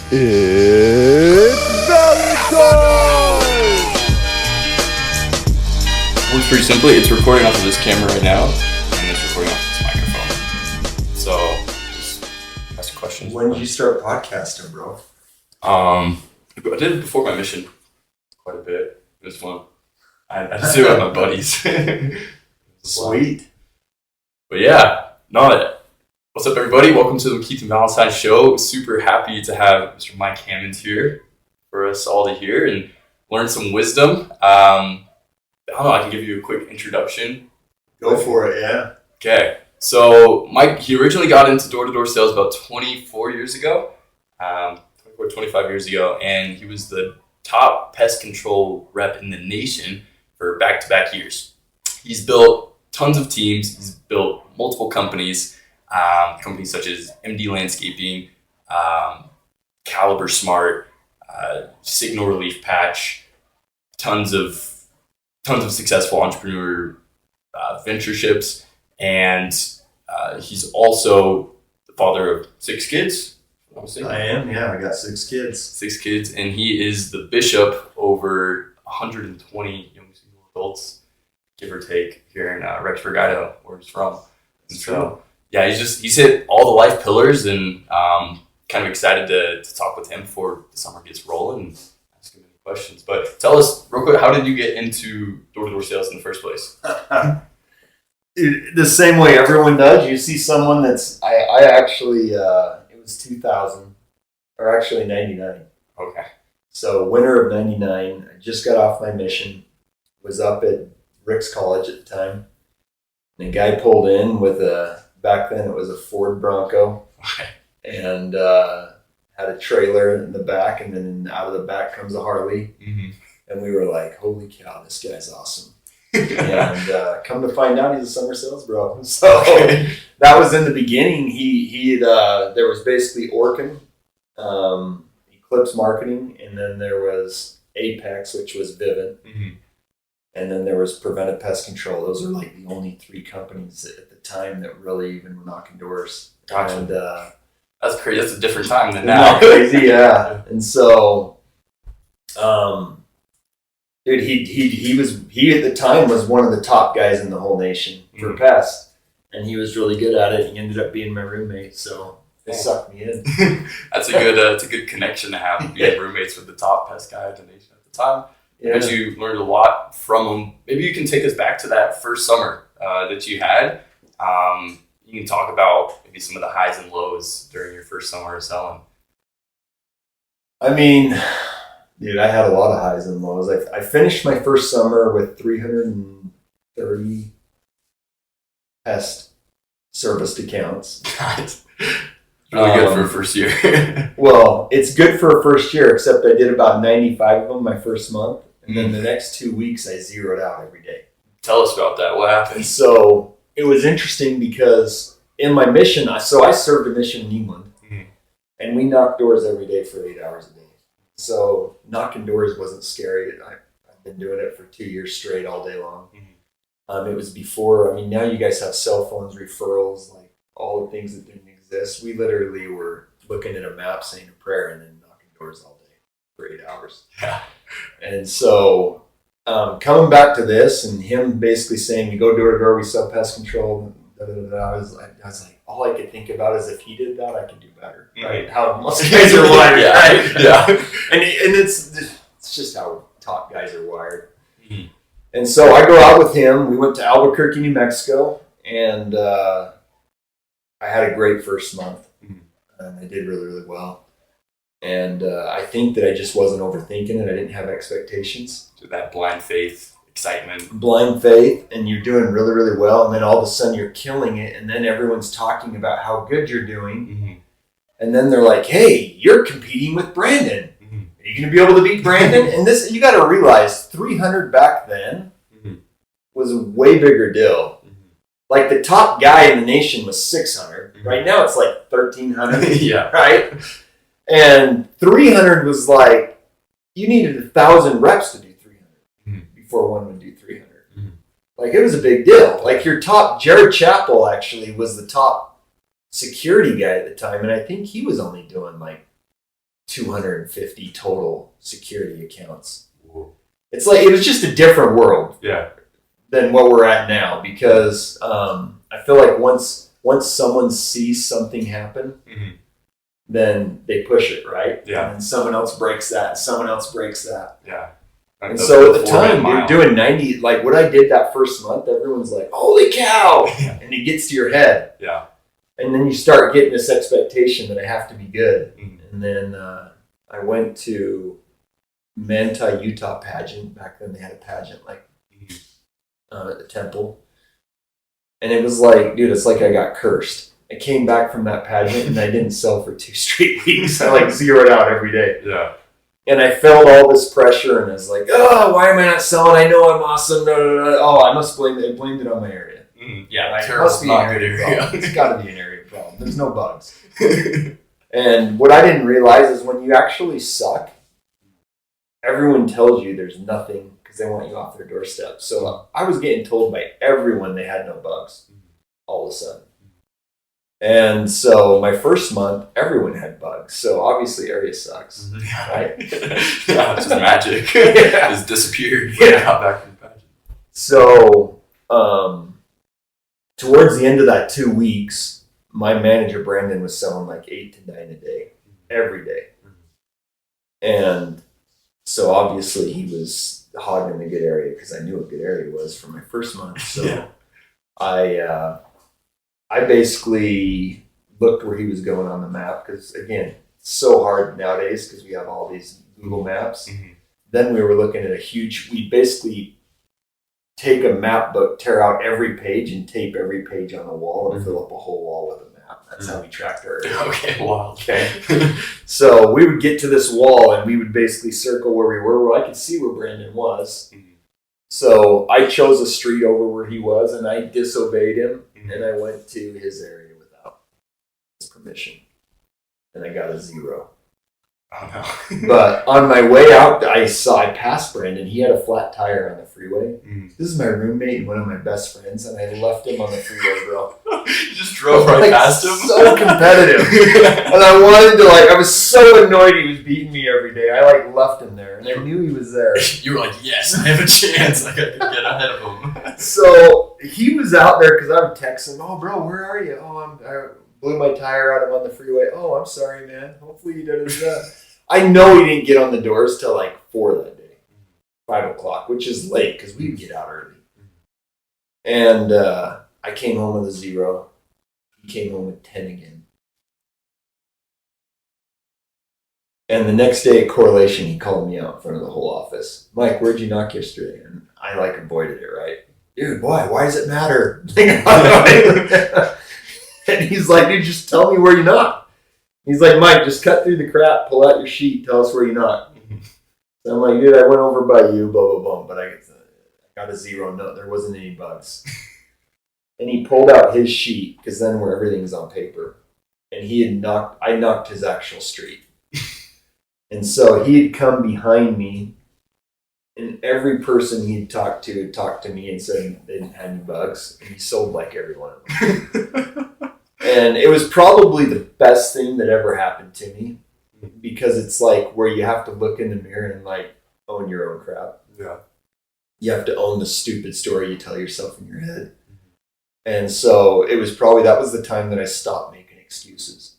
It's Valentine! Works pretty simply. It's recording off of this camera right now, and it's recording off of this microphone. So, just ask questions. When did you start podcasting, bro? I did it before my mission quite a bit. It was fun. I just did it with my buddies. Sweet. But yeah, what's up, everybody? Welcome to the McKeithan Valentine Show. Super happy to have Mr. Mike Hammond here for us all to hear and learn some wisdom. I don't know, I can give you a quick introduction. Go for it, yeah. Okay, so Mike, he originally got into door-to-door sales about 24 years ago, 25 years ago, and he was the top pest control rep in the nation for back-to-back years. He's built tons of teams. He's built multiple companies, companies such as MD Landscaping, Caliber Smart, Signal Relief Patch, tons of successful entrepreneur ventureships, and he's also the father of 6 kids. I am, yeah. I got 6 kids. 6 kids, and he is the bishop over 120 young single adults, give or take, here in Rexburg, Idaho, where he's from. And so, yeah, he's hit all the life pillars, and kind of excited to talk with him before the summer gets rolling and ask him any questions. But tell us real quick, how did you get into door-to-door sales in the first place? The same way everyone does. You see someone that's, I actually, it was 2000, or actually 99. Okay. So winter of 99, I just got off my mission, was up at Rick's College at the time, and a guy pulled in with back then it was a Ford Bronco, Okay. and had a trailer in the back, and then out of the back comes a Harley, and we were like, holy cow, this guy's awesome. And come to find out, he's a summer sales bro. So that was in the beginning. He there was basically Orkin, Eclipse Marketing, and then there was Apex, which was Vivint, and then there was Preventive Pest Control. Those are like the only 3 companies at the time that really even were knocking doors. Gotcha. And That's crazy. That's a different time than now. not crazy, yeah. And so, dude, he at the time was one of the top guys in the whole nation for pest, and he was really good at it. He ended up being my roommate, so it sucked me in. That's a good connection to have, being roommates with the top pest guy in the nation at the time. Yeah. But you learned a lot from him. Maybe you can take us back to that first summer that you had. You can talk about maybe some of the highs and lows during your first summer of selling. I mean, dude, I had a lot of highs and lows. I finished my first summer with 330 pest serviced accounts. It's really good for a first year. Well, it's good for a first year, except I did about 95 of them my first month. And then the next 2 weeks, I zeroed out every day. Tell us about that. What happened? And so it was interesting because in my mission, I served a mission in England, and we knocked doors every day for 8 hours a day. So knocking doors wasn't scary. I've been doing it for 2 years straight all day long. It was before, now you guys have cell phones, referrals, like all the things that didn't exist. We literally were looking at a map, saying a prayer, and then knocking doors all day for 8 hours. Yeah. And so coming back to this and him basically saying, we go door to door, we sell pest control, I was like, all I could think about is if he did that, I could do better, right? How most guys are wired, right? Yeah. And it's just how top guys are wired. And so I go out with him. We went to Albuquerque, New Mexico, and I had a great first month. I did really, really well. And I think that I just wasn't overthinking it. I didn't have expectations. So that blind faith, excitement. Blind faith, and you're doing really, really well. And then all of a sudden you're killing it. And then everyone's talking about how good you're doing. And then they're like, hey, you're competing with Brandon. Are you going to be able to beat Brandon? And this, you got to realize 300 back then was a way bigger deal. Like the top guy in the nation was 600. Right now it's like 1,300. Yeah. Right? And 300 was like, you needed 1,000 reps to do 300 before one would do 300. Like it was a big deal. Like your top, Jared Chappell actually was the top security guy at the time. And I think he was only doing like 250 total security accounts. It's like, it was just a different world than what we're at now, because I feel like once someone sees something happen, then they push it, right? Yeah. And someone else breaks that, someone else breaks that. Yeah. And so at the time, you're doing 90, like what I did that first month, everyone's like, holy cow! And it gets to your head. Yeah. And then you start getting this expectation that I have to be good. And then I went to Manti, Utah pageant. Back then they had a pageant like at the temple. And it was like, dude, it's like I got cursed. I came back from that pageant and I didn't sell for 2 straight weeks. I like zeroed out every day. Yeah. And I felt all this pressure and I was like, oh, why am I not selling? I know I'm awesome. Oh, I must blame it. I blamed it on my area. Yeah, like, it must be an area problem. It's got to be an area problem. There's no bugs. And what I didn't realize is when you actually suck, everyone tells you there's nothing because they want you off their doorstep. So I was getting told by everyone they had no bugs all of a sudden. And so my first month, everyone had bugs. So obviously area sucks, right? Yeah, it's just magic. It's disappeared. Yeah. Got back from the pageant. So towards the end of that 2 weeks, my manager, Brandon, was selling like 8 to 9 a day, every day. And so obviously he was hogging a good area because I knew what good area was for my first month. So I basically looked where he was going on the map because, again, it's so hard nowadays because we have all these Google Maps. Then we were looking at we basically take a map book, tear out every page, and tape every page on the wall and fill up a whole wall with a map. That's how we tracked our area. Okay, wow. Okay. So we would get to this wall and we would basically circle where we were. Well, I could see where Brandon was. So I chose a street over where he was and I disobeyed him and I went to his area without his permission. And I got a 0. Oh, no. But on my way out, I passed Brandon. He had a flat tire on the freeway. This is my roommate and one of my best friends, and I left him on the freeway, bro. You just drove right past him? So competitive. And I wanted to, I was so annoyed he was beating me every day. I, left him there, and I knew he was there. You were like, yes, I have a chance. I can get ahead of him. So he was out there because I would text him, oh, bro, where are you? Oh, I blew my tire out. I'm on the freeway. Oh, I'm sorry, man. Hopefully you did that. I know he didn't get on the doors till 4 that day, 5 o'clock, which is late because we would get out early. And I came home with a 0. He came home with 10 again. And the next day at correlation, he called me out in front of the whole office. Mike, where'd you knock yesterday? And I avoided it, right? Dude, boy, why does it matter? And he's like, dude, just tell me where you knocked. He's like, Mike, just cut through the crap, pull out your sheet, tell us where you knocked. So I'm like, dude, I went over by you, blah, blah, blah. But I got a 0. No, there wasn't any bugs. And he pulled out his sheet, because then where everything's on paper. And I knocked his actual street. And so he had come behind me, and every person he'd talked to had talked to me and said they didn't have any bugs. And he sold every one of them. And it was probably the best thing that ever happened to me because it's where you have to look in the mirror and own your own crap. Yeah. You have to own the stupid story you tell yourself in your head. And so it was that was the time that I stopped making excuses.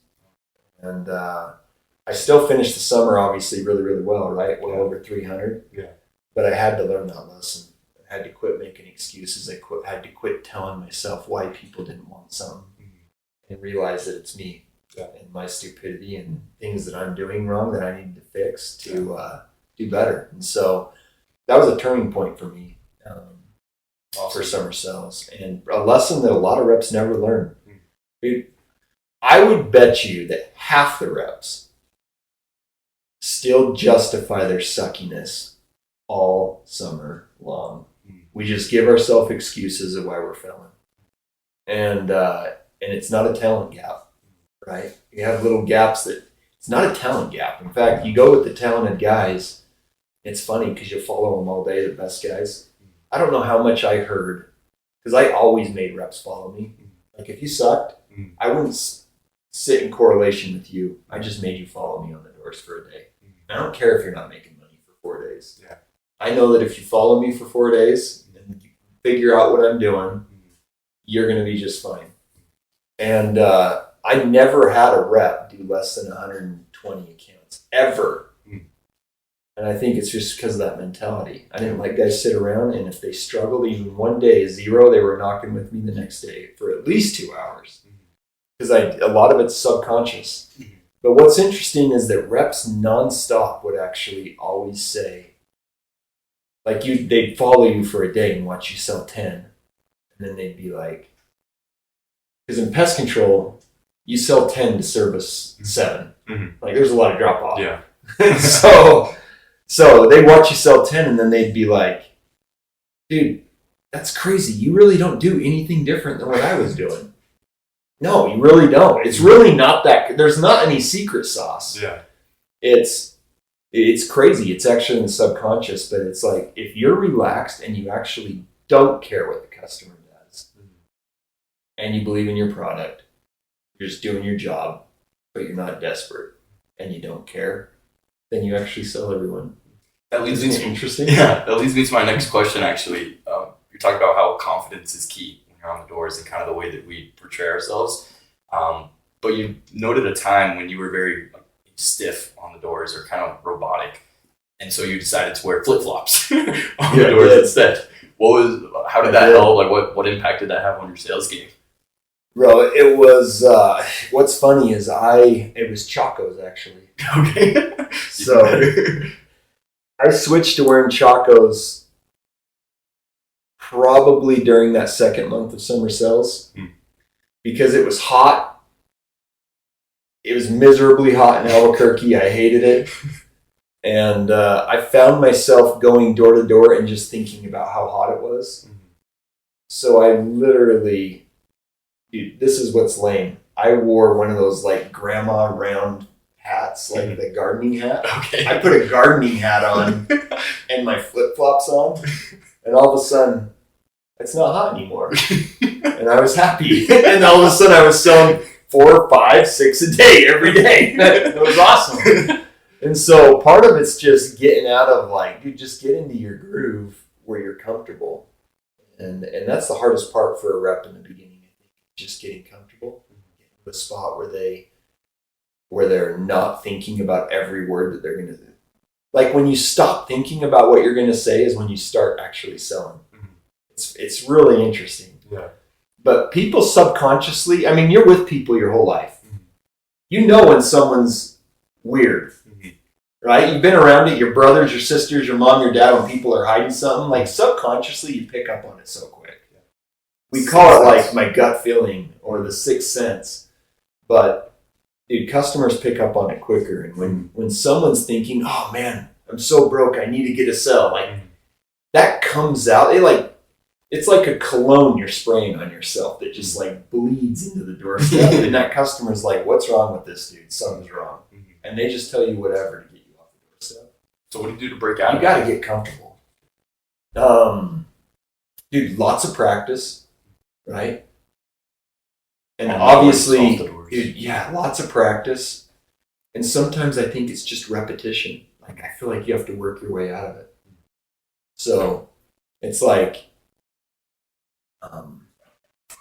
And I still finished the summer obviously really, really well, right? Well over 300. Yeah. But I had to learn that lesson. I had to quit making excuses. I had to quit telling myself why people didn't want something. And realize that it's me and my stupidity and things that I'm doing wrong that I need to fix to do better. And so that was a turning point for me for summer sales and a lesson that a lot of reps never learn. Dude, I would bet you that half the reps still justify their suckiness all summer long. We just give ourselves excuses of why we're failing. And it's not a talent gap, right? You have little gaps it's not a talent gap. In fact, you go with the talented guys, it's funny because you follow them all day, the best guys. I don't know how much I heard, because I always made reps follow me. If you sucked, I wouldn't sit in correlation with you. I just made you follow me on the doors for a day. I don't care if you're not making money for 4 days. Yeah. I know that if you follow me for 4 days and you figure out what I'm doing, you're going to be just fine. And I never had a rep do less than 120 accounts, ever. And I think it's just because of that mentality. I didn't let guys sit around, and if they struggled even one day, 0, they were knocking with me the next day for at least 2 hours. Because a lot of it's subconscious. But what's interesting is that reps nonstop would actually always say, like they'd follow you for a day and watch you sell 10. And then they'd be like, because in pest control, you sell 10 to service 7. Like there's a lot of drop off. Yeah. So they watch you sell 10 and then they'd be like, dude, that's crazy. You really don't do anything different than what I was doing. No, you really don't. It's really not that. There's not any secret sauce. Yeah. It's crazy. It's actually in the subconscious, but it's like if you're relaxed and you actually don't care what the customer does and you believe in your product, you're just doing your job, but you're not desperate and you don't care, then you actually sell everyone. That leads me to interesting. Yeah, that leads me to my next question. Actually, you're talking about how confidence is key when you're on the doors and kind of the way that we portray ourselves. But you noted a time when you were very stiff on the doors or kind of robotic, and so you decided to wear flip flops on the doors instead. How did that help? Like, what impact did that have on your sales game? Bro, it was. What's funny is it was Chacos actually. Okay. So I switched to wearing Chacos probably during that second month of summer sales because it was hot. It was miserably hot in Albuquerque. I hated it. And I found myself going door to door and just thinking about how hot it was. So I literally, dude, this is what's lame. I wore one of those like grandma round hats, like the gardening hat. Okay. I put a gardening hat on and my flip flops on, and all of a sudden, it's not hot anymore. And I was happy. And all of a sudden, I was selling 4, 5, 6 a day every day. It was awesome. And so part of it's just getting out of like, dude, just get into your groove where you're comfortable. And that's the hardest part for a rep in the beginning, I think, just getting comfortable, getting to a spot where they're not thinking about every word that they're going to do. Like when you stop thinking about what you're going to say is when you start actually selling. It's really interesting. Yeah. But people subconsciously, I mean, you're with people your whole life. You know when someone's weird, right? You've been around it, your brothers, your sisters, your mom, your dad, when people are hiding something, like subconsciously you pick up on it so quick. We call it like my gut feeling or the sixth sense. But dude, customers pick up on it quicker. And when someone's thinking, oh man, I'm so broke, I need to get a sell, like that comes out. It's like a cologne you're spraying on yourself that just like bleeds into the doorstep. And that customer's like, what's wrong with this dude? Something's wrong. And they just tell you whatever to get you off the doorstep. So what do you do to break out? You got to get comfortable. Dude, lots of practice, right? And obviously, dude, yeah, lots of practice. And sometimes I think it's just repetition. Like I feel like you have to work your way out of it. So it's like,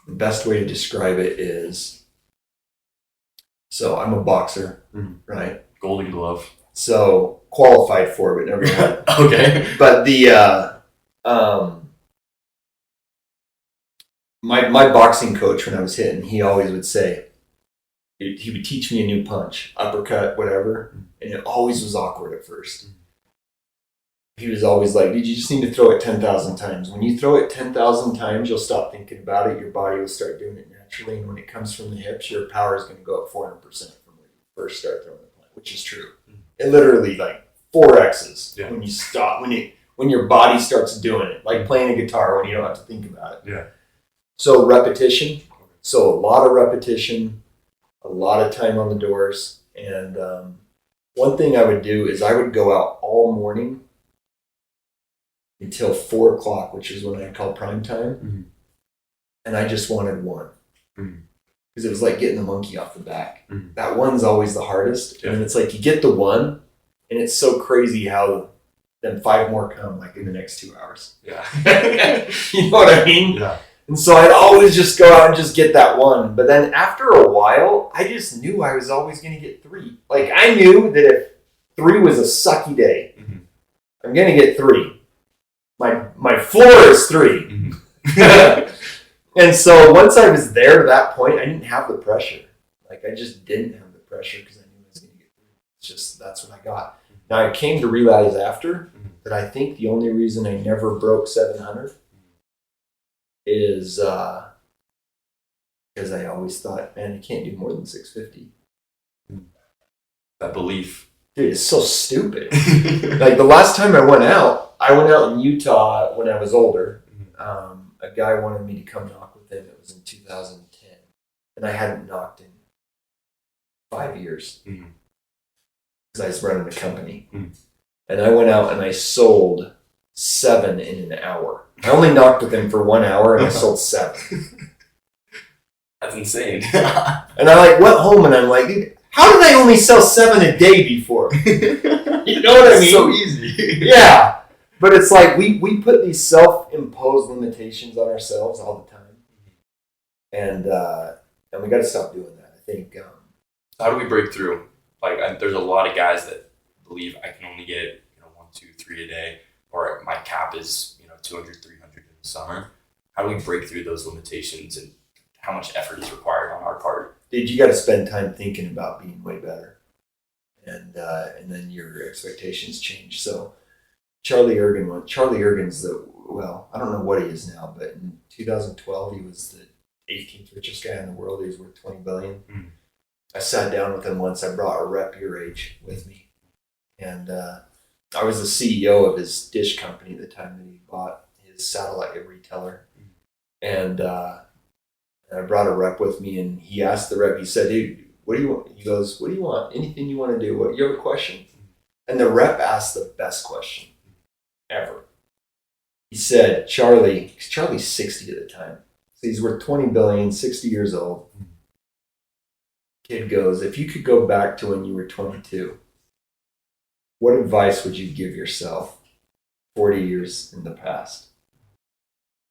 the best way to describe it is, so I'm a boxer, right? Golden glove. So qualified for it, but never had. Okay. But the my boxing coach when I was hitting, he always would say, he would teach me a new punch, uppercut, whatever, and it always was awkward at first. He was always like, dude, you just need to throw it 10,000 times. When you throw it 10,000 times, you'll stop thinking about it. Your body will start doing it naturally. And when it comes from the hips, your power is going to go up 400% from when you first start throwing the punch, which is true. It literally like 4X's when you stop, when your body starts doing it, like playing a guitar when you don't have to think about it. Yeah. So repetition. So a lot of repetition, a lot of time on the doors. And one thing I would do is I would go out all morning until 4 o'clock, which is when I call prime time. And I just wanted one. because it was like getting the monkey off the back. Mm-hmm. That one's always the hardest. Yeah. And it's like you get the one, and it's so crazy how then 5 more come like in the next 2 hours. Yeah. You know what I mean? Yeah. And so I'd always just go out and just get that one. But then after a while, I just knew I was always going to get 3. Like I knew that if 3 was a sucky day, mm-hmm. I'm going to get 3. My floor is 3. Mm-hmm. And so once I was there to that point, I didn't have the pressure. Like I just didn't have the pressure because I knew I was going to get 3. It's just, that's what I got. Mm-hmm. Now I came to realize after mm-hmm. that I think the only reason I never broke 700 is because I always thought, man, you can't do more than 650. That belief. Dude, it's so stupid. Like the last time I went out in Utah when I was older. A guy wanted me to come knock with him. It was in 2010. And I hadn't knocked in 5 years. Because I was running a company. And I went out and I sold 7 in an hour. I only knocked with him for 1 hour and I sold 7. That's insane. And I went home and I'm like, dude, how did I only sell 7 a day before? You know what I mean? So easy. Yeah. But it's like we put these self-imposed limitations on ourselves all the time. And we got to stop doing that. I think. How do we break through? Like, there's a lot of guys that believe I can only get 1, 2, 3 a day, or my cap is 200, 300 in the summer. How do we break through those limitations, and how much effort is required on our part? Dude, you got to spend time thinking about being way better, and then your expectations change. So Charlie Ergen's I don't know what he is now, but in 2012 he was the 18th richest guy in the world. He was worth $20 billion. I sat down with him once. I brought a rep your age with me, and I was the CEO of his dish company at the time that he bought his satellite retailer. And I brought a rep with me, and he asked the rep, he said, dude, what do you want? He goes, what do you want? Anything you want to do? You have a question? And the rep asked the best question ever. He said, Charlie's 60 at the time. So he's worth $20 billion, 60 years old. Kid goes, if you could go back to when you were 22, what advice would you give yourself 40 years in the past?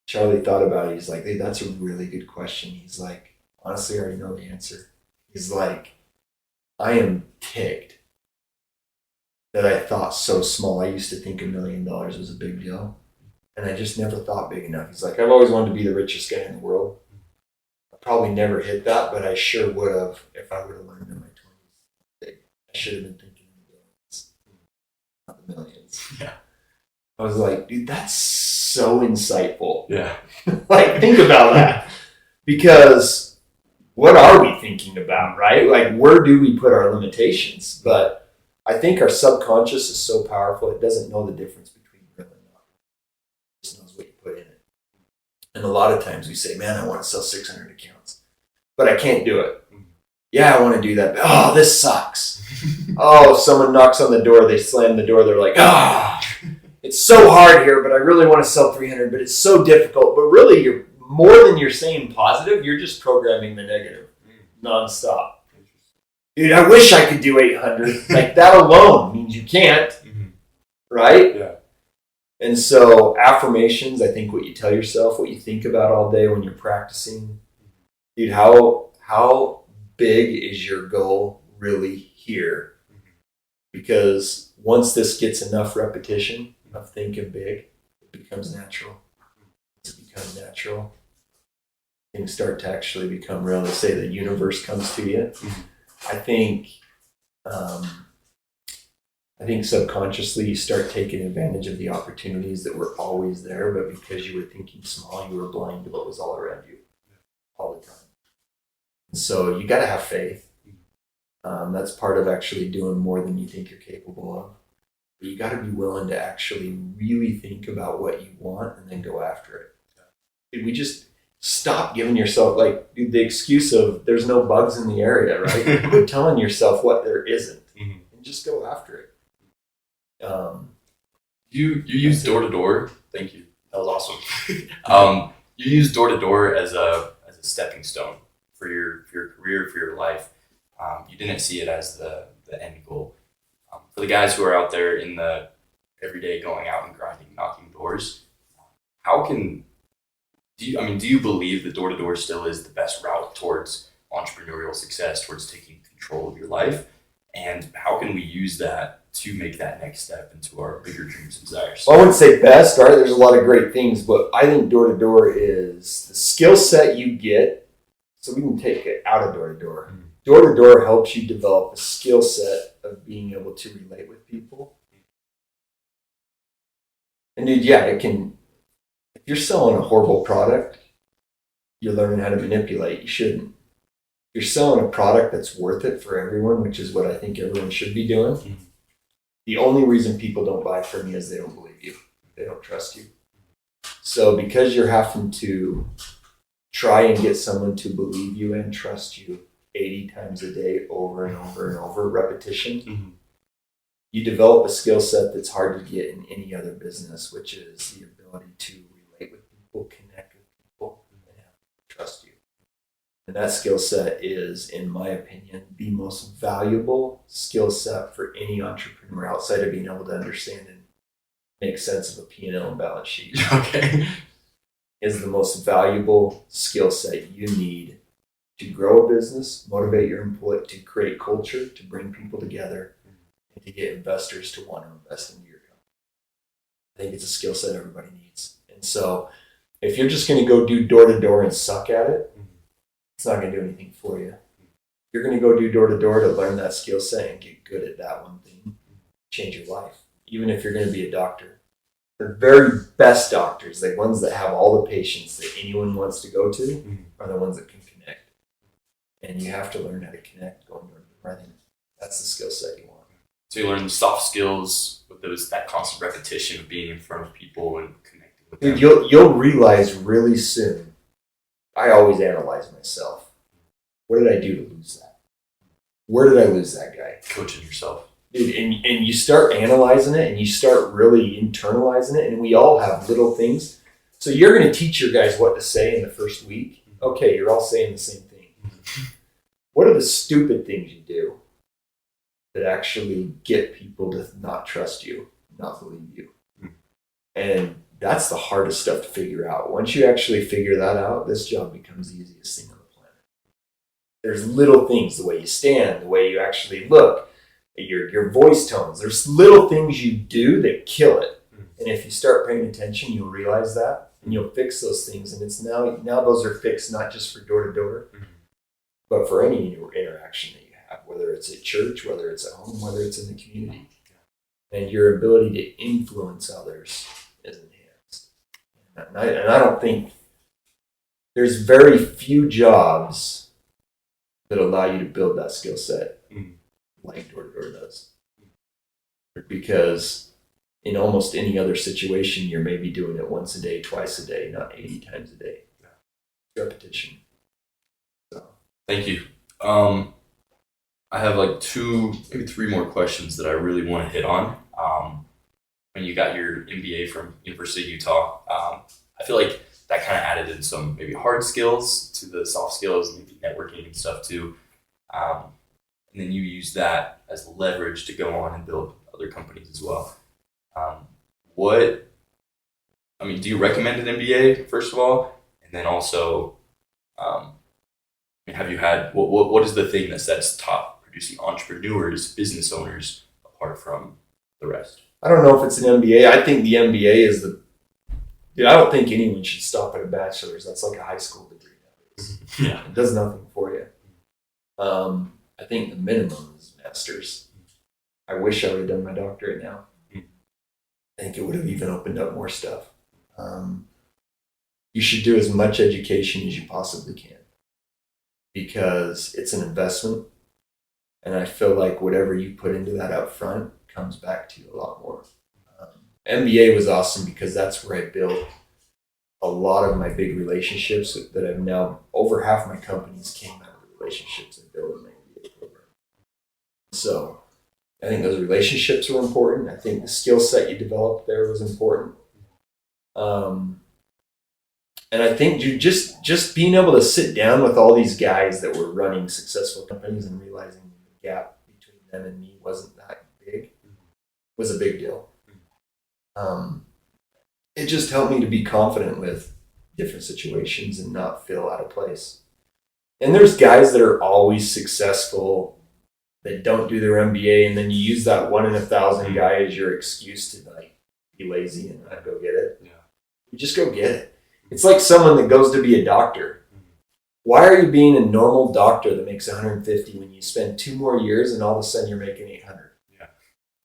Charlie thought about it. He's like, hey, that's a really good question. He's like, honestly, I already know the answer. He's like, I am ticked that I thought so small. I used to think $1 million was a big deal. And I just never thought big enough. He's like, I've always wanted to be the richest guy in the world. I probably never hit that, but I sure would have if I would have learned in my 20s. I should have been thinking not the millions. Yeah. I was like, dude, that's so insightful. Yeah. Like, think about that. Because what are we thinking about, right? Like, where do we put our limitations? But I think our subconscious is so powerful, it doesn't know the difference between real and not. It just knows what you put in it. And a lot of times we say, man, I want to sell 600 accounts, but I can't do it. Yeah, I want to do that. But, oh, this sucks. Oh, someone knocks on the door, they slam the door, they're like, it's so hard here, but I really want to sell 300, but it's so difficult. But really, you're more than you're saying positive, you're just programming the negative nonstop. Dude, I wish I could do 800. Like, that alone means you can't, right? Yeah. And so affirmations, I think what you tell yourself, what you think about all day when you're practicing. Dude, how big is your goal really here? Because once this gets enough repetition of thinking big, it becomes natural. It becomes natural. Things start to actually become real. They say the universe comes to you. I think subconsciously you start taking advantage of the opportunities that were always there, but because you were thinking small, you were blind to what was all around you all the time. So you got to have faith. That's part of actually doing more than you think you're capable of. But you got to be willing to actually really think about what you want and then go after it. Dude, we just stop giving yourself the excuse of there's no bugs in the area, right? Quit telling yourself what there isn't and just go after it. You use door-to-door. Thank you. That was awesome. You use door-to-door as a stepping stone your career, for your life. You didn't see it as the end goal. For the guys who are out there in the everyday going out and grinding, knocking doors, do you believe that door-to-door still is the best route towards entrepreneurial success, towards taking control of your life? And how can we use that to make that next step into our bigger dreams and desires? Well, I wouldn't say best, right? There's a lot of great things, but I think door-to-door is the skill set you get. So we can take it out of door-to-door. Mm-hmm. Door-to-door helps you develop a skill set of being able to relate with people. And dude, yeah, it can. If you're selling a horrible product, you're learning how to manipulate. You shouldn't. If you're selling a product that's worth it for everyone, which is what I think everyone should be doing. Mm-hmm. The only reason people don't buy from you is they don't believe you. They don't trust you. So because you're having to try and get someone to believe you and trust you 80 times a day, over and over and over, repetition, mm-hmm. you develop a skill set that's hard to get in any other business, which is the ability to relate with people, connect with people, and have them trust you. And that skill set is, in my opinion, the most valuable skill set for any entrepreneur outside of being able to understand and make sense of a P&L and balance sheet. Okay. Is the most valuable skill set you need to grow a business, motivate your employee, to create culture, to bring people together, and to get investors to want to invest into your company. I think it's a skill set everybody needs. And so if you're just going to go do door-to-door and suck at it, it's not going to do anything for you. You're going to go do door-to-door to learn that skill set and get good at that one thing, change your life. Even if you're going to be a doctor, the very best doctors, the ones that have all the patients that anyone wants to go to, are the ones that can connect. And you have to learn how to connect going door-to-door. I think that's the skill set you want. So you learn the soft skills with that constant repetition of being in front of people and connecting with them. Dude, you'll realize really soon. I always analyze myself. What did I do to lose that? Where did I lose that guy? Coaching yourself. Dude, and you start analyzing it and you start really internalizing it, and we all have little things. So you're going to teach your guys what to say in the first week. Okay, you're all saying the same thing. What are the stupid things you do that actually get people to not trust you, not believe you? And that's the hardest stuff to figure out. Once you actually figure that out, this job becomes the easiest thing on the planet. There's little things, the way you stand, the way you actually look, your voice tones. There's little things you do that kill it. And if you start paying attention, you'll realize that and you'll fix those things. And it's now those are fixed not just for door to door, but for any interaction that you have, whether it's at church, whether it's at home, whether it's in the community. And your ability to influence others is enhanced. And I don't think there's very few jobs that allow you to build that skill set like door-to-door does. Because in almost any other situation, you're maybe doing it once a day, twice a day, not 80 times a day. Repetition. So. Thank you. I have like 2, maybe 3 more questions that I really want to hit on. When you got your MBA from University of Utah, I feel like that kind of added in some maybe hard skills to the soft skills, maybe networking and stuff too. And then you use that as leverage to go on and build other companies as well. Do you recommend an MBA, first of all? And then also, have you had, what is the thing that sets top producing entrepreneurs, business owners apart from the rest? I don't know if it's an MBA. I think the MBA is I don't think anyone should stop at a bachelor's. That's like a high school degree nowadays. Yeah. It does nothing for you. I think the minimum is master's. I wish I would have done my doctorate now. I think it would have even opened up more stuff. You should do as much education as you possibly can because it's an investment. And I feel like whatever you put into that up front comes back to you a lot more. MBA was awesome because that's where I built a lot of my big relationships that I've now, over half my companies came out of the relationships I built in my MBA program. So I think those relationships were important. I think the skill set you developed there was important. And I think you just being able to sit down with all these guys that were running successful companies and realizing the gap between them and me wasn't that big was a big deal. It just helped me to be confident with different situations and not feel out of place. And there's guys that are always successful that don't do their MBA, and then you use that 1 in 1,000 guy as your excuse to like be lazy and not go get it. Yeah. You just go get it. It's like someone that goes to be a doctor. Why are you being a normal doctor that makes 150 when you spend 2 more years and all of a sudden you're making 800? Yeah.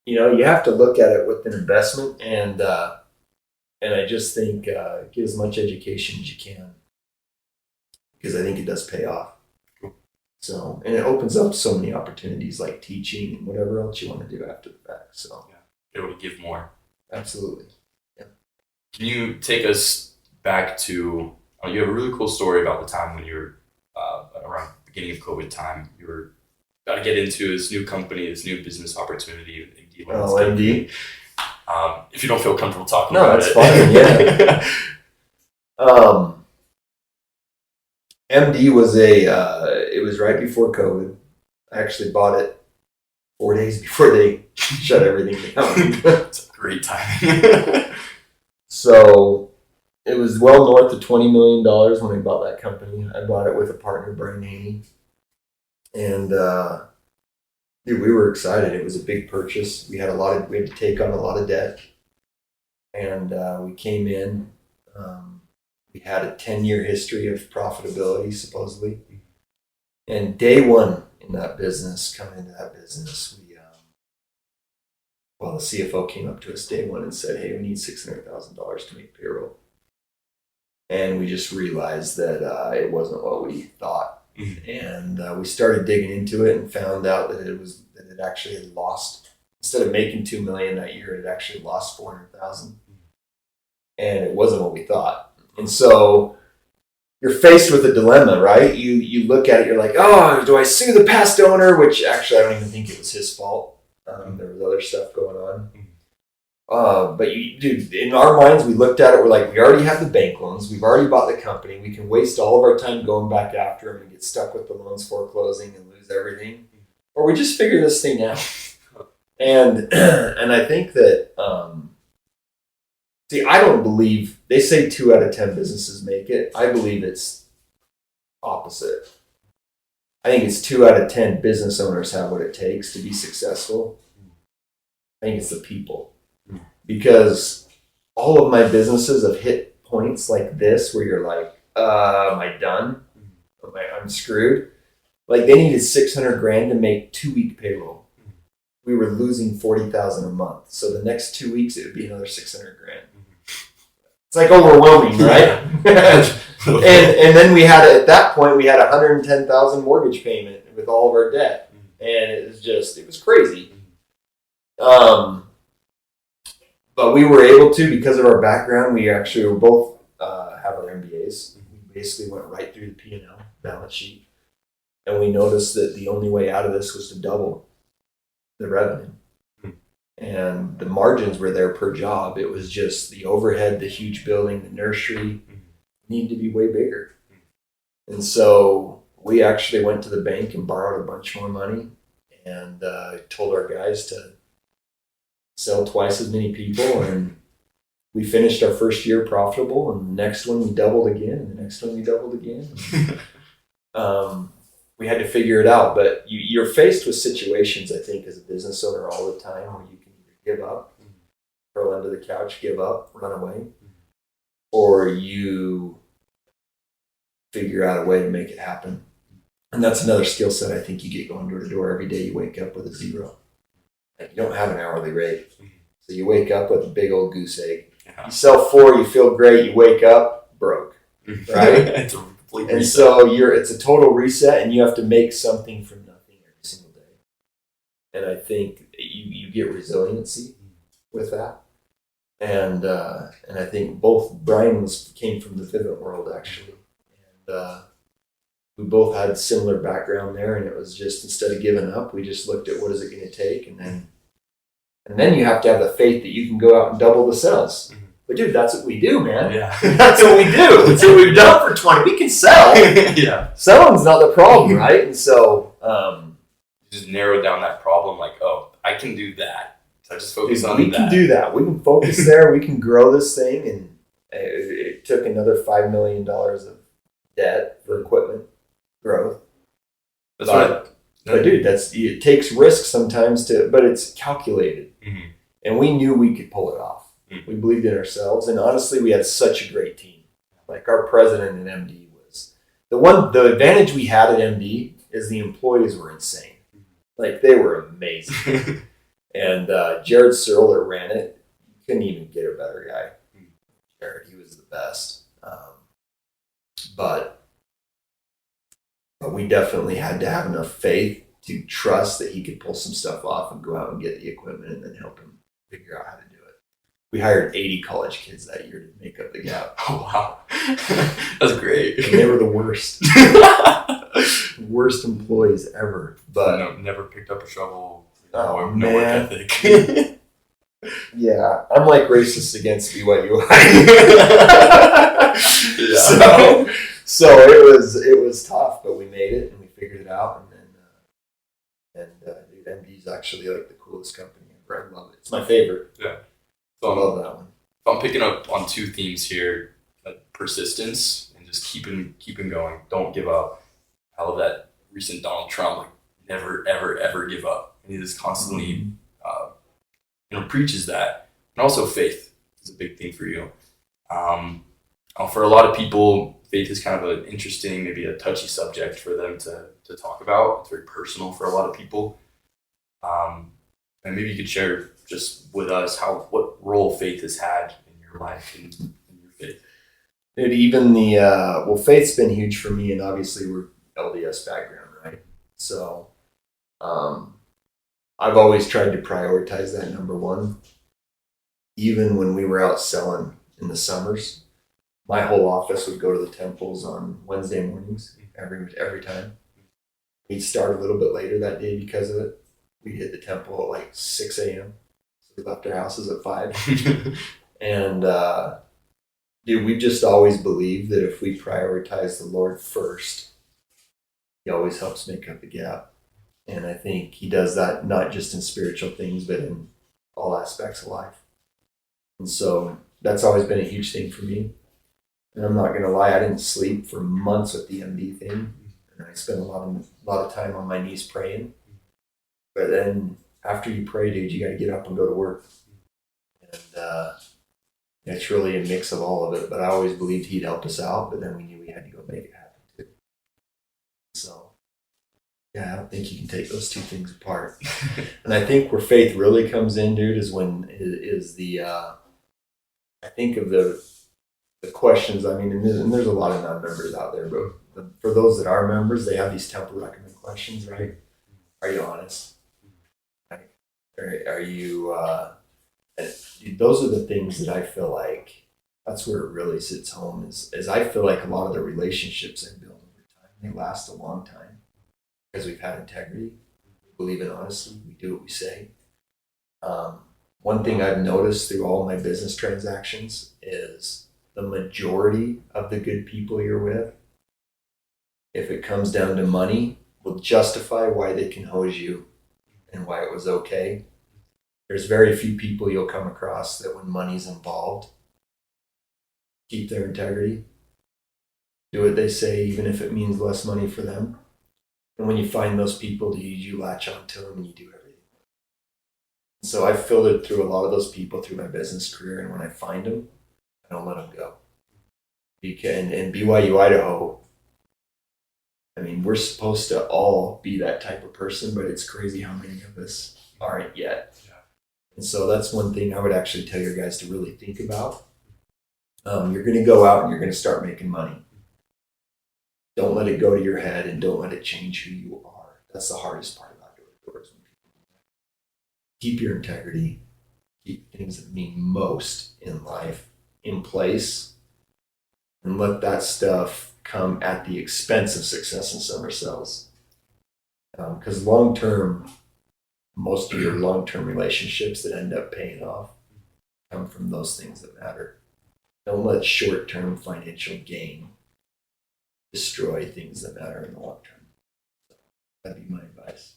You know, you have to look at it with an investment, and I just think get as much education as you can, because I think it does pay off. Cool. So, and it opens up so many opportunities like teaching and whatever else you want to do after the fact. So, yeah, be able to give more. Absolutely. Yeah. Can you take us back to, you have a really cool story about the time when you were around the beginning of COVID time. You were got to get into this new company, this new business opportunity. MD. If you don't feel comfortable talking about it. No, that's fine, yeah. MD was it was right before COVID. I actually bought it 4 days before they shut everything down. It's a great timing. So it was well north of $20 million when I bought that company. I bought it with a partner, Brian Haney. And dude, we were excited. It was a big purchase. We had to take on a lot of debt. And we came in. We had a 10-year history of profitability, supposedly. And day one in that business, coming into that business, the CFO came up to us day one and said, "Hey, we need $600,000 to make payroll." And we just realized that it wasn't what we thought. And we started digging into it and found out that it actually had lost, instead of making $2 million that year, it actually lost $400,000. And it wasn't what we thought. And so you're faced with a dilemma, right? You look at it, you're like, oh, do I sue the past owner? Which actually I don't even think it was his fault. There was other stuff going on. But dude, in our minds, we looked at it, we're like, we already have the bank loans, we've already bought the company, we can waste all of our time going back after them and get stuck with the loans foreclosing and lose everything. Or we just figure this thing out. And I think that, I don't believe, they say 2 out of 10 businesses make it. I believe it's opposite. I think it's 2 out of 10 business owners have what it takes to be successful. I think it's the people. Because all of my businesses have hit points like this where you're like, am I done? I'm screwed. Like they needed $600,000 to make 2-week payroll. We were losing $40,000 a month. So the next 2 weeks, it would be another $600,000. It's like overwhelming, right? and then we had, at that point, we had $110,000 mortgage payment with all of our debt. And it was crazy. But we were able to, because of our background, we actually were both have our MBAs. We basically went right through the P&L balance sheet. And we noticed that the only way out of this was to double the revenue. And the margins were there per job. It was just the overhead, the huge building, the nursery needed to be way bigger. And so we actually went to the bank and borrowed a bunch more money and told our guys to sell twice as many people. And we finished our first year profitable, and the next one we doubled again, and the next one we doubled again. We had to figure it out, but you're faced with situations, I think, as a business owner all the time where you can either give up, curl under the couch, give up, run away, or you figure out a way to make it happen. And that's another skill set I think you get going door to door. Every day you wake up with a zero. Like you don't have an hourly rate. So you wake up with a big old goose egg. You sell 4, you feel great, you wake up broke, right? And so it's a total reset, and you have to make something from nothing every single day. And I think you get resiliency with that. And I think both Brian came from the Vivint world actually, and we both had similar background there. And it was just, instead of giving up, we just looked at what is it going to take, and then you have to have the faith that you can go out and double the sales. But dude, that's what we do, man. Yeah. That's what we do. That's what we've done for 20. We can sell. Yeah. Selling's not the problem, right? And so, just narrow down that problem. Like, oh, I can do that. So I just focus on that. We can do that. We can focus there. We can grow this thing. And it took another $5 million of debt for equipment growth. But dude, it takes risk sometimes but it's calculated. Mm-hmm. And we knew we could pull it off. Mm-hmm. We believed in ourselves. And honestly, we had such a great team. Like our president and MD was the advantage we had at MD is the employees were insane. Like they were amazing. And Jared Searle that ran it, you couldn't even get a better guy. Jared, he was the best. But we definitely had to have enough faith to trust that he could pull some stuff off and go out and get the equipment and then help him figure out how to do it. We hired 80 college kids that year to make up the gap. Oh, wow. That's great. And they were the worst. Worst employees ever. But never picked up a shovel. Oh, no work man. ethic. Yeah, I'm like racist against BYU. Yeah. So it was tough, but we made it and we figured it out. And dude, MD's actually like the coolest company ever. I love it. It's my favorite. Yeah. So I love that one. If I'm picking up on two themes here, like persistence and just keeping going. Don't give up. I love that recent Donald Trump, like never, ever, ever give up. And he just constantly, preaches that. And also faith is a big thing for you. For a lot of people, faith is kind of an interesting, maybe a touchy subject for them to talk about. It's very personal for a lot of people. And maybe you could share just with us what role faith has had in your life and in your faith. Dude, even faith's been huge for me, and obviously we're LDS background, right? So I've always tried to prioritize that number one. Even when we were out selling in the summers, my whole office would go to the temples on Wednesday mornings every time. We'd start a little bit later that day because of it. We'd hit the temple at like 6 a.m. So we left our houses at 5. And dude, we've just always believed that if we prioritize the Lord first, he always helps make up the gap. And I think he does that not just in spiritual things, but in all aspects of life. And so that's always been a huge thing for me. And I'm not going to lie, I didn't sleep for months with the MD thing. And I spent a lot of time on my knees praying. But then after you pray, dude, you got to get up and go to work. And it's really a mix of all of it. But I always believed he'd help us out, but then we knew we had to go make it happen too. So, yeah, I don't think you can take those two things apart. And I think where faith really comes in, dude, is I think of the questions. I mean, and there's a lot of non-members out there, but for those that are members, they have these temple recommend questions, right? Are you honest? Right? Are you, those are the things that I feel like that's where it really sits home is I feel like a lot of the relationships I build over time, they last a long time because we've had integrity, we believe in honesty, we do what we say. One thing I've noticed through all my business transactions is the majority of the good people you're with, if it comes down to money, will justify why they can hose you and why it was okay. There's very few people you'll come across that when money's involved, keep their integrity, do what they say, even if it means less money for them. And when you find those people, you latch onto them and you do everything. So I've filtered through a lot of those people through my business career, and when I find them, I don't let them go. And BYU, Idaho, I mean, we're supposed to all be that type of person, but it's crazy how many of us aren't yet. Yeah. And so that's one thing I would actually tell your guys to really think about. You're going to go out and you're going to start making money. Don't let it go to your head and don't let it change who you are. That's the hardest part about doors. Keep your integrity. Keep things that mean most in life in place. And let that stuff come at the expense of success in summer sales. Because long-term, most of your long-term relationships that end up paying off come from those things that matter. Don't let short-term financial gain destroy things that matter in the long term. That'd be my advice.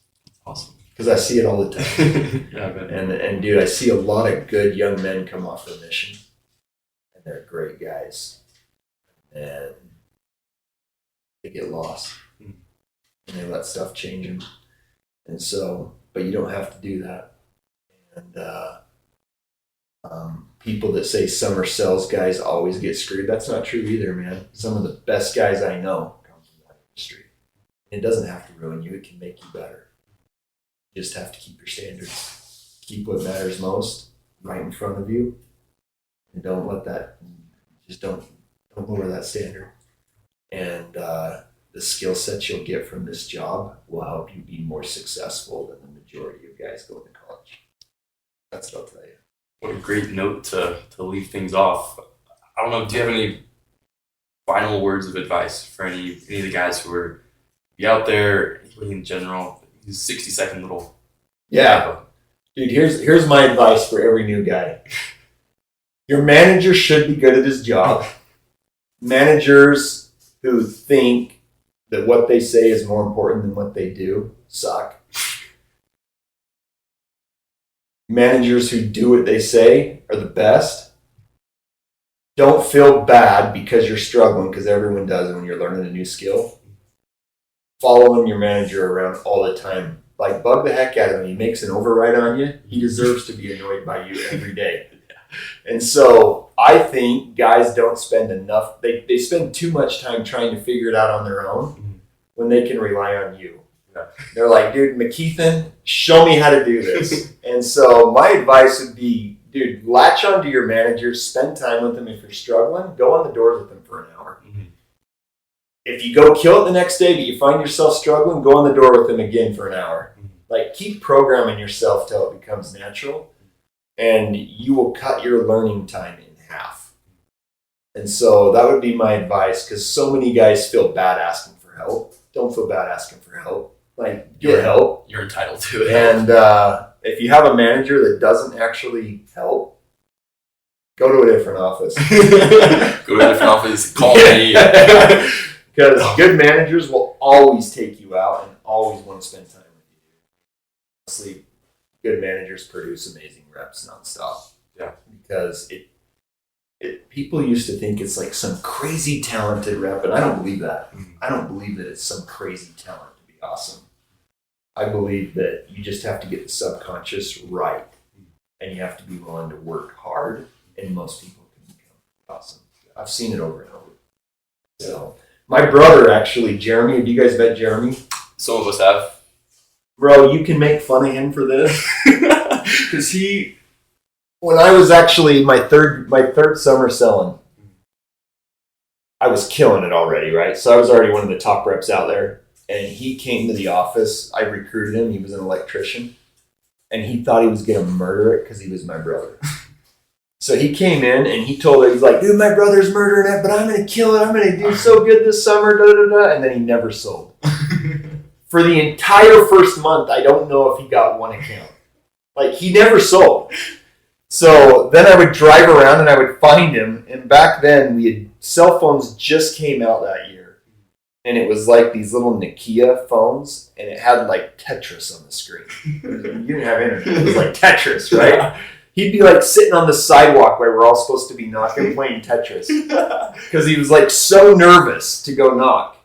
Awesome. Because I see it all the time. Yeah, I bet. And dude, I see a lot of good young men come off their mission, and they're great guys, and they get lost, and they let stuff change them. And so, but you don't have to do that. And people that say summer sales guys always get screwed, that's not true either, man. Some of the best guys I know come from that industry. It doesn't have to ruin you, it can make you better. You just have to keep your standards. Keep what matters most right in front of you. And don't let that, just don't lower that standard. And the skill sets you'll get from this job will help you be more successful than the majority of guys going to college. That's what I'll tell you. What a great note to leave things off. I don't know, do you have any final words of advice for any of the guys who are out there, in general? 60-second little. Yeah. Dude, here's my advice for every new guy. Your manager should be good at his job. Managers who think that what they say is more important than what they do suck. Managers who do what they say are the best. Don't feel bad because you're struggling, because everyone does when you're learning a new skill. Following your manager around all the time. Like, bug the heck out of him. He makes an override on you. He deserves to be annoyed by you every day. And so I think guys don't spend enough. They spend too much time trying to figure it out on their own when they can rely on you. Yeah. They're like, dude, McKeithan, show me how to do this. And so my advice would be, dude, latch onto your manager, spend time with them. If you're struggling, go on the doors with them for an hour. If you go kill it the next day, but you find yourself struggling, go on the door with them again for an hour. Like, keep programming yourself till it becomes natural, and you will cut your learning time in half. And so that would be my advice, because so many guys feel bad asking for help. Don't feel bad asking for help. Like, get help. You're entitled to it. And if you have a manager that doesn't actually help, go to a different office. Go to a different office. Call me. Because good managers will always take you out and always want to spend time with you. Honestly, good managers produce amazing reps nonstop. Yeah. Because people used to think it's like some crazy talented rep, and I don't believe that. I don't believe that it's some crazy talent to be awesome. I believe that you just have to get the subconscious right, and you have to be willing to work hard, and most people can become awesome. I've seen it over and over. So. My brother, actually, Jeremy, have you guys met Jeremy? Some of us have. Bro, you can make fun of him for this. Because when I was actually my third summer selling, I was killing it already, right? So I was already one of the top reps out there. And he came to the office. I recruited him. He was an electrician. And he thought he was going to murder it because he was my brother. So he came in and he told her, he's like, dude, my brother's murdering it, but I'm going to kill it. I'm going to do so good this summer, da-da-da. And then he never sold. For the entire first month, I don't know if he got one account. Like, he never sold. So then I would drive around and I would find him. And back then, cell phones just came out that year. And it was like these little Nokia phones. And it had like Tetris on the screen. You didn't have internet. It was like Tetris, right? Yeah. He'd be like sitting on the sidewalk where we're all supposed to be knocking, playing Tetris. Because he was like so nervous to go knock.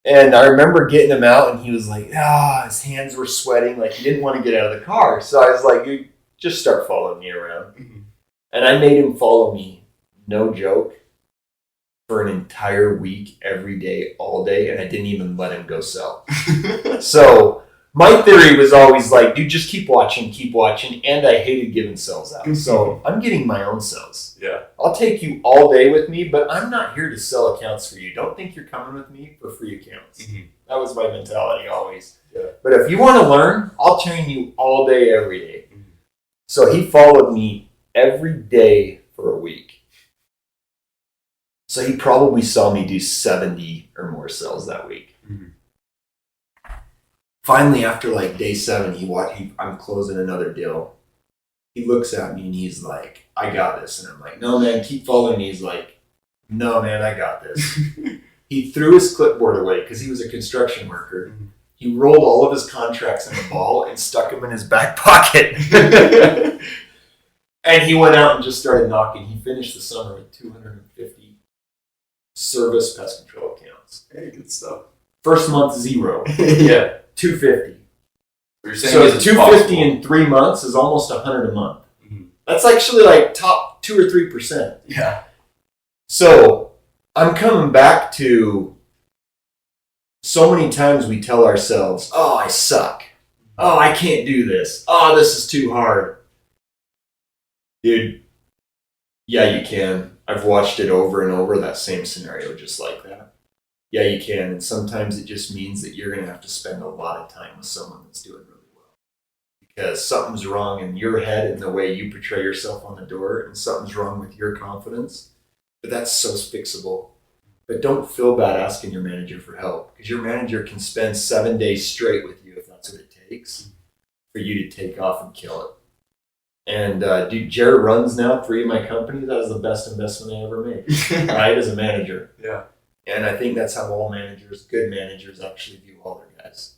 And I remember getting him out and he was like, his hands were sweating. Like, he didn't want to get out of the car. So I was like, you just start following me around. And I made him follow me, no joke, for an entire week, every day, all day. And I didn't even let him go sell. So my theory was always like, dude, just keep watching. And I hated giving cells out. So I'm getting my own cells. Yeah. I'll take you all day with me, but I'm not here to sell accounts for you. Don't think you're coming with me for free accounts. That was my mentality always. Yeah. But if you want to learn, I'll train you all day, every day. So he followed me every day for a week. So he probably saw me do 70 or more cells that week. Finally, after like day 7, I'm closing another deal. He looks at me and he's like, I got this. And I'm like, no, man, keep following me. He's like, no, man, I got this. He threw his clipboard away because he was a construction worker. Mm-hmm. He rolled all of his contracts in a ball and stuck them in his back pocket. And he went out and just started knocking. He finished the summer with 250 service pest control accounts. Hey, good stuff. First month, 0. Yeah. 250. You're saying so 250 in 3 months is almost 100 a month. Mm-hmm. That's actually like top 2 or 3%. Yeah. So I'm coming back to so many times we tell ourselves, oh, I suck. Oh, I can't do this. Oh, this is too hard. Dude, yeah, you can. I've watched it over and over, that same scenario just like that. Yeah, you can. And sometimes it just means that you're going to have to spend a lot of time with someone that's doing really well. Because something's wrong in your head and the way you portray yourself on the door, and something's wrong with your confidence. But that's so fixable. But don't feel bad asking your manager for help, because your manager can spend 7 days straight with you if that's what it takes for you to take off and kill it. And dude, Jared runs now 3 of my companies. That was the best investment I ever made, right, as a manager. Yeah. And I think that's how all managers, good managers, actually view all their guys.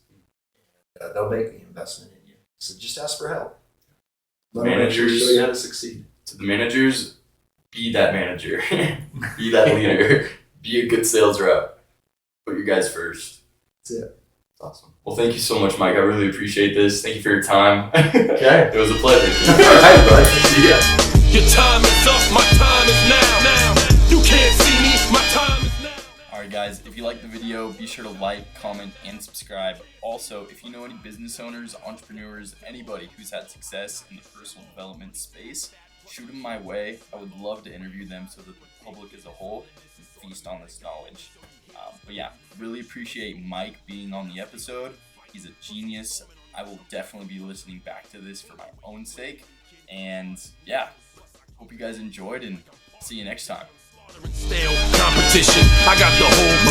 They'll make the investment in you. So just ask for help. Managers show you how to succeed. To the managers, be that manager. Be that leader. Be a good sales rep. Put your guys first. That's it. Awesome. Well, thank you so much, Mike. I really appreciate this. Thank you for your time. Okay. It was a pleasure. All right, bud. See ya. Your time is up, my time is now. You can't see me, my time is now. Alright guys, if you liked the video, be sure to like, comment, and subscribe. Also, if you know any business owners, entrepreneurs, anybody who's had success in the personal development space, shoot them my way. I would love to interview them so that the public as a whole can feast on this knowledge. But yeah, really appreciate Mike being on the episode. He's a genius. I will definitely be listening back to this for my own sake. And yeah, hope you guys enjoyed, and see you next time. Stale competition. I got the whole